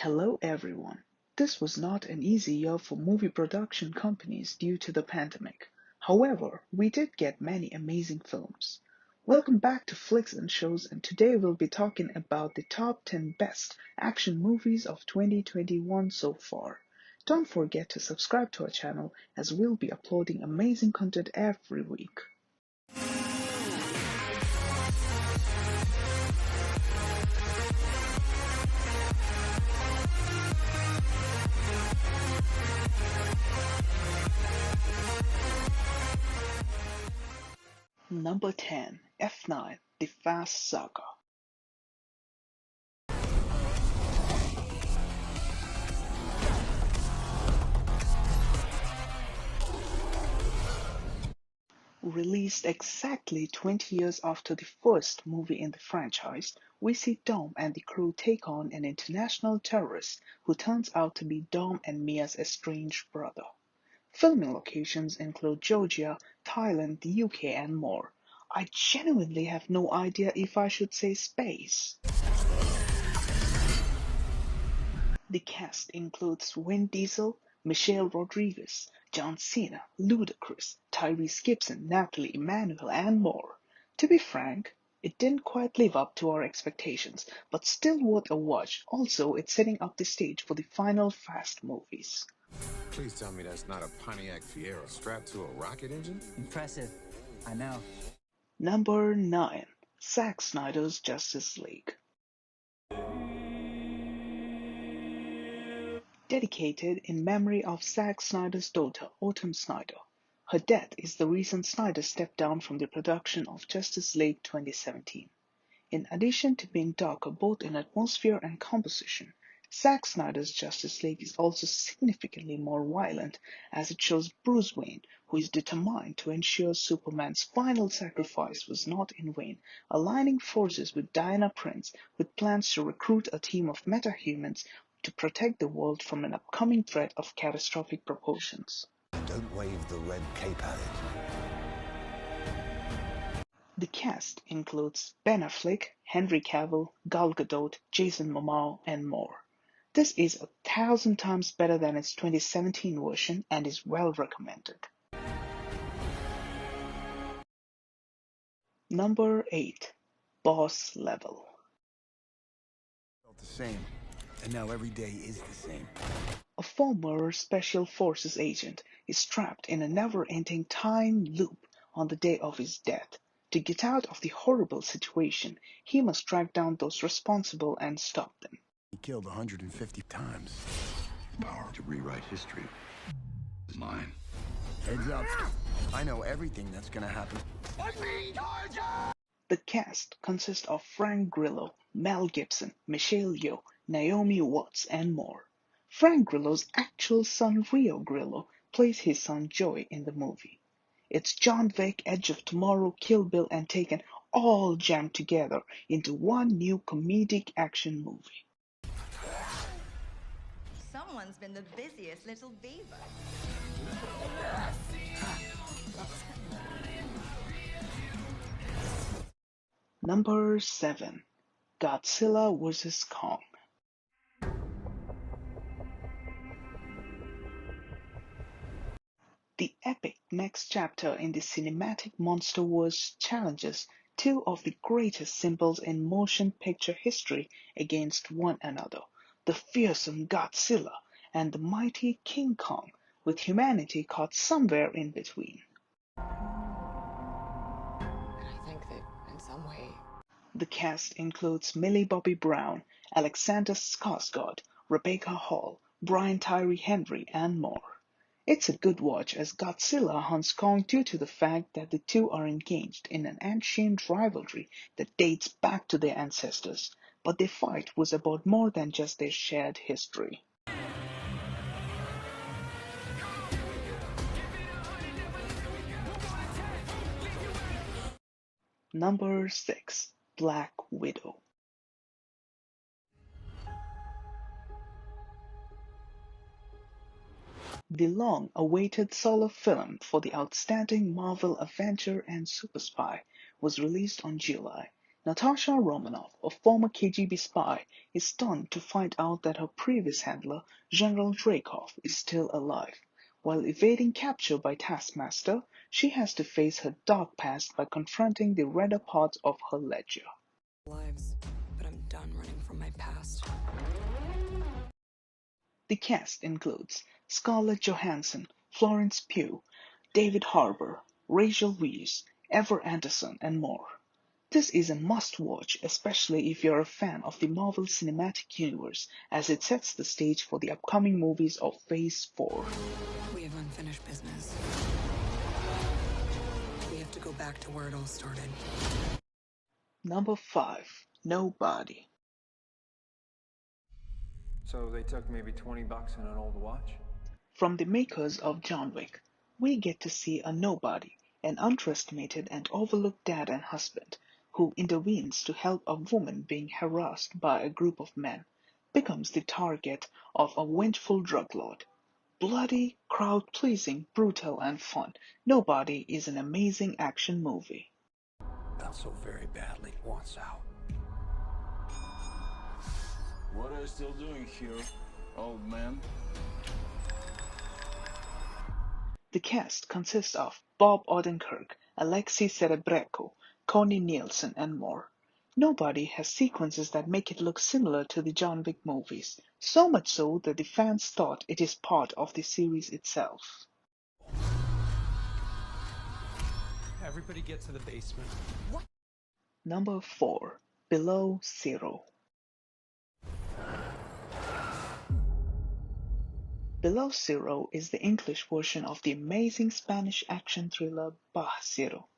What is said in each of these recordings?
Hello everyone. This was not an easy year for movie production companies due to the pandemic. However, we did get many amazing films. Welcome back to Flicks and Shows, and today we'll be talking about the top 10 best action movies of 2021 so far. Don't forget to subscribe to our channel as we'll be uploading amazing content every week. Number 10, F9, The Fast Saga. Released exactly 20 years after the first movie in the franchise, we see Dom and the crew take on an international terrorist who turns out to be Dom and Mia's estranged brother. Filming locations include Georgia, Thailand, the UK, and more. I genuinely have no idea if I should say space. The cast includes Vin Diesel, Michelle Rodriguez, John Cena, Ludacris, Tyrese Gibson, Natalie Emmanuel, and more. To be frank, it didn't quite live up to our expectations, but still worth a watch. Also, it's setting up the stage for the final Fast movies. Please tell me that's not a Pontiac Fiero strapped to a rocket engine? Impressive. I know. Number 9. Zack Snyder's Justice League. Dedicated in memory of Zack Snyder's daughter, Autumn Snyder. Her death is the reason Snyder stepped down from the production of Justice League 2017. In addition to being darker both in atmosphere and composition, Zack Snyder's Justice League is also significantly more violent, as it shows Bruce Wayne, who is determined to ensure Superman's final sacrifice was not in vain, aligning forces with Diana Prince with plans to recruit a team of metahumans to protect the world from an upcoming threat of catastrophic proportions. Don't wave the red cape at it. The cast includes Ben Affleck, Henry Cavill, Gal Gadot, Jason Momoa, and more. This is 1,000 times better than its 2017 version and is well recommended. Number 8. Boss Level. Felt the same, and now every day is the same. A former Special Forces agent is trapped in a never-ending time loop on the day of his death. To get out of the horrible situation, he must track down those responsible and stop them. He killed 150 times. The power to rewrite history is mine. Heads up. I know everything that's gonna happen. The cast consists of Frank Grillo, Mel Gibson, Michelle Yeoh, Naomi Watts, and more. Frank Grillo's actual son Rio Grillo plays his son Joey in the movie. It's John Wick, Edge of Tomorrow, Kill Bill, and Taken all jammed together into one new comedic action movie. Someone's been the busiest little beaver. Number 7. Godzilla vs. Kong. The epic next chapter in the cinematic MonsterVerse challenges two of the greatest symbols in motion picture history against one another, the fearsome Godzilla and the mighty King Kong, with humanity caught somewhere in between. And I think that in some way, The cast includes Millie Bobby Brown, Alexander Skarsgård, Rebecca Hall, Brian Tyree Henry, and more. It's a good watch as Godzilla hunts Kong due to the fact that the two are engaged in an ancient rivalry that dates back to their ancestors, but their fight was about more than just their shared history. Number 6. Black Widow. The long-awaited solo film for the outstanding Marvel Avenger and super spy was released on July, Natasha Romanov, a former KGB spy, is stunned to find out that her previous handler, General Dreykov, is still alive. While evading capture by Taskmaster, she has to face her dark past by confronting the redder parts of her ledger. Lives, but I'm done running from my past. The cast includes Scarlett Johansson, Florence Pugh, David Harbour, Rachel Weisz, Ever Anderson, and more. This is a must-watch, especially if you're a fan of the Marvel Cinematic Universe, as it sets the stage for the upcoming movies of Phase 4. We have unfinished business. We have to go back to where it all started. Number 5. Nobody. So they took maybe $20 and an old watch? From the makers of John Wick, we get to see a nobody, an underestimated and overlooked dad and husband, who intervenes to help a woman being harassed by a group of men, becomes the target of a vengeful drug lord. Bloody, crowd-pleasing, brutal, and fun, Nobody is an amazing action movie. That so very badly wants out. What are you still doing here, old man? The cast consists of Bob Odenkirk, Alexei Serebrenko, Connie Nielsen, and more. Nobody has sequences that make it look similar to the John Wick movies, so much so that the fans thought it is part of the series itself. Everybody get to the basement. Number 4. Below Zero. Below Zero is the English version of the amazing Spanish action thriller Bajo Zero.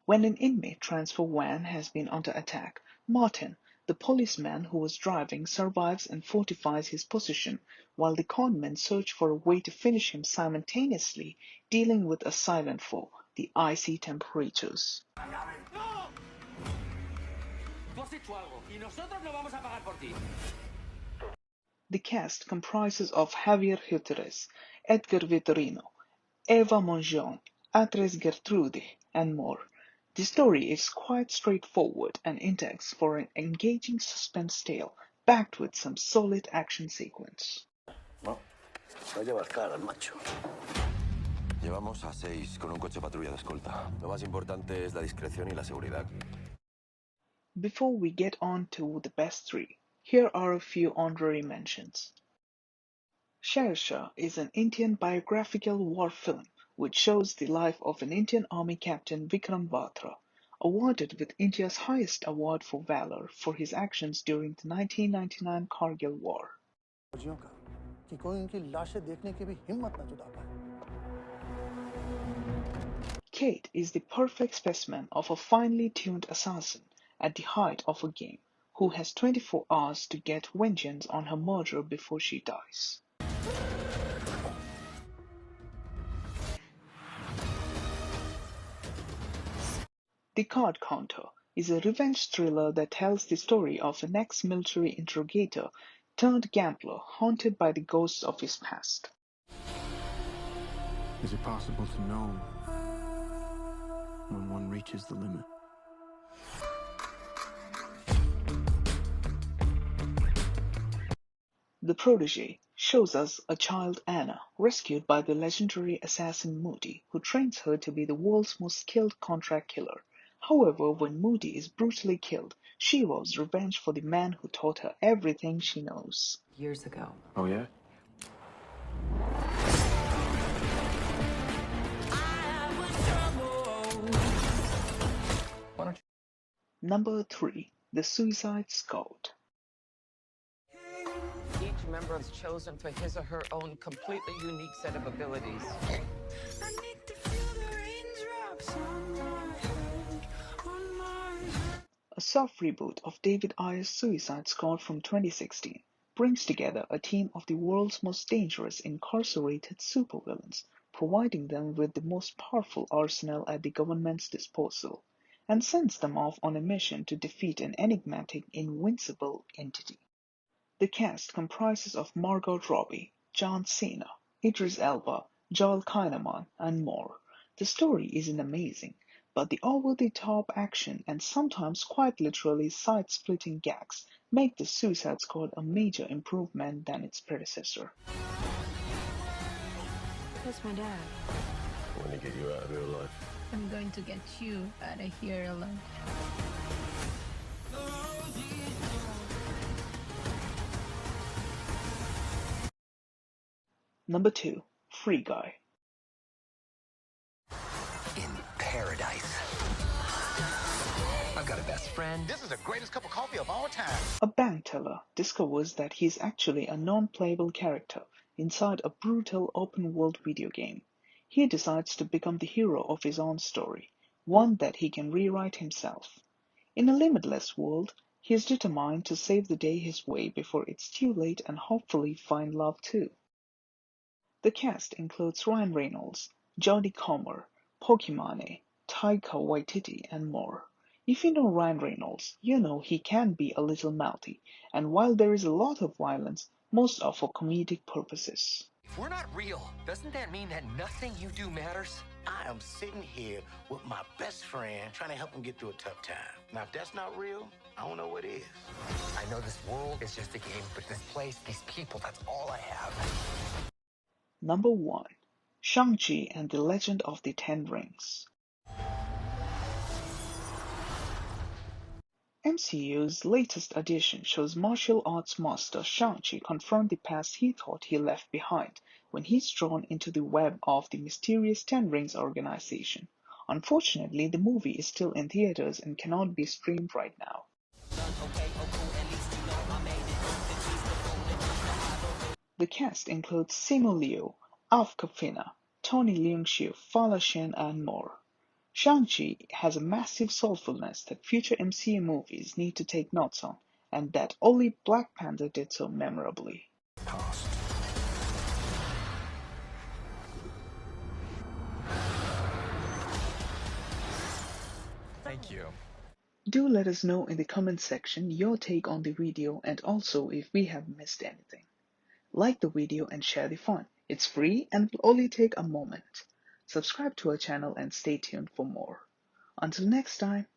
When an inmate transfer van has been under attack, Martin, the policeman who was driving, survives and fortifies his position, while the conmen search for a way to finish him simultaneously, dealing with a silent foe, the icy temperatures. The cast comprises of Javier Gutierrez, Edgar Vitorino, Eva Mongeon, Andres Gertrude, and more. The story is quite straightforward and index for an engaging suspense tale, backed with some solid action sequence. No, no llevas claras, macho. Llevamos a 6 con un coche patrulla de escolta. Lo más importante es la discreción y la seguridad. Before we get on to the best 3, here are a few honorary mentions. Sher is an Indian biographical war film which shows the life of an Indian Army captain Vikram Batra, awarded with India's highest award for valor for his actions during the 1999 Kargil War. Kate is the perfect specimen of a finely tuned assassin at the height of a game, who has 24 hours to get vengeance on her murderer before she dies. The Card Counter is a revenge thriller that tells the story of an ex-military interrogator turned gambler haunted by the ghosts of his past. Is it possible to know when one reaches the limit? The Protégé shows us a child Anna, rescued by the legendary assassin Moody, who trains her to be the world's most skilled contract killer. However, when Moody is brutally killed, she vows revenge for the man who taught her everything she knows. Years ago. Oh, yeah? Number 3. The Suicide Squad. Each member is chosen for his or her own completely unique set of abilities. A soft reboot of David Ayer's Suicide Squad from 2016 brings together a team of the world's most dangerous incarcerated supervillains, providing them with the most powerful arsenal at the government's disposal, and sends them off on a mission to defeat an enigmatic, invincible entity. The cast comprises of Margot Robbie, John Cena, Idris Elba, Joel Kinnaman, and more. The story isn't amazing, but the over-the-top action and sometimes quite literally side-splitting gags make the Suicide Squad a major improvement than its predecessor. Where's my dad? I want to get you out of real life. I'm going to get you out of here alive. Number 2. Free Guy. In paradise. I've got a best friend. This is the greatest cup of coffee of all time. A bank teller discovers that he's actually a non-playable character inside a brutal open-world video game. He decides to become the hero of his own story, one that he can rewrite himself. In a limitless world, he is determined to save the day his way before it's too late and hopefully find love too. The cast includes Ryan Reynolds, Jodie Comer, Pokimane, Taika Waititi, and more. If you know Ryan Reynolds, you know he can be a little mouthy, and while there is a lot of violence, most are for comedic purposes. If we're not real, doesn't that mean that nothing you do matters? I am sitting here with my best friend trying to help him get through a tough time. Now, if that's not real, I don't know what is. I know this world is just a game, but this place, these people, that's all I have. Number 1. Shang-Chi and the Legend of the Ten Rings. MCU's latest addition shows martial arts master Shang-Chi confront the past he thought he left behind when he's drawn into the web of the mysterious Ten Rings organization. Unfortunately, the movie is still in theaters and cannot be streamed right now. The cast includes Simu Liu, Awkwafina, Tony Leung-Chiu, Fala Shen, and more. Shang-Chi has a massive soulfulness that future MCU movies need to take notes on, and that only Black Panther did so memorably. Thank you. Do let us know in the comment section your take on the video and also if we have missed anything. Like the video and share the fun. It's free and will only take a moment. Subscribe to our channel and stay tuned for more. Until next time.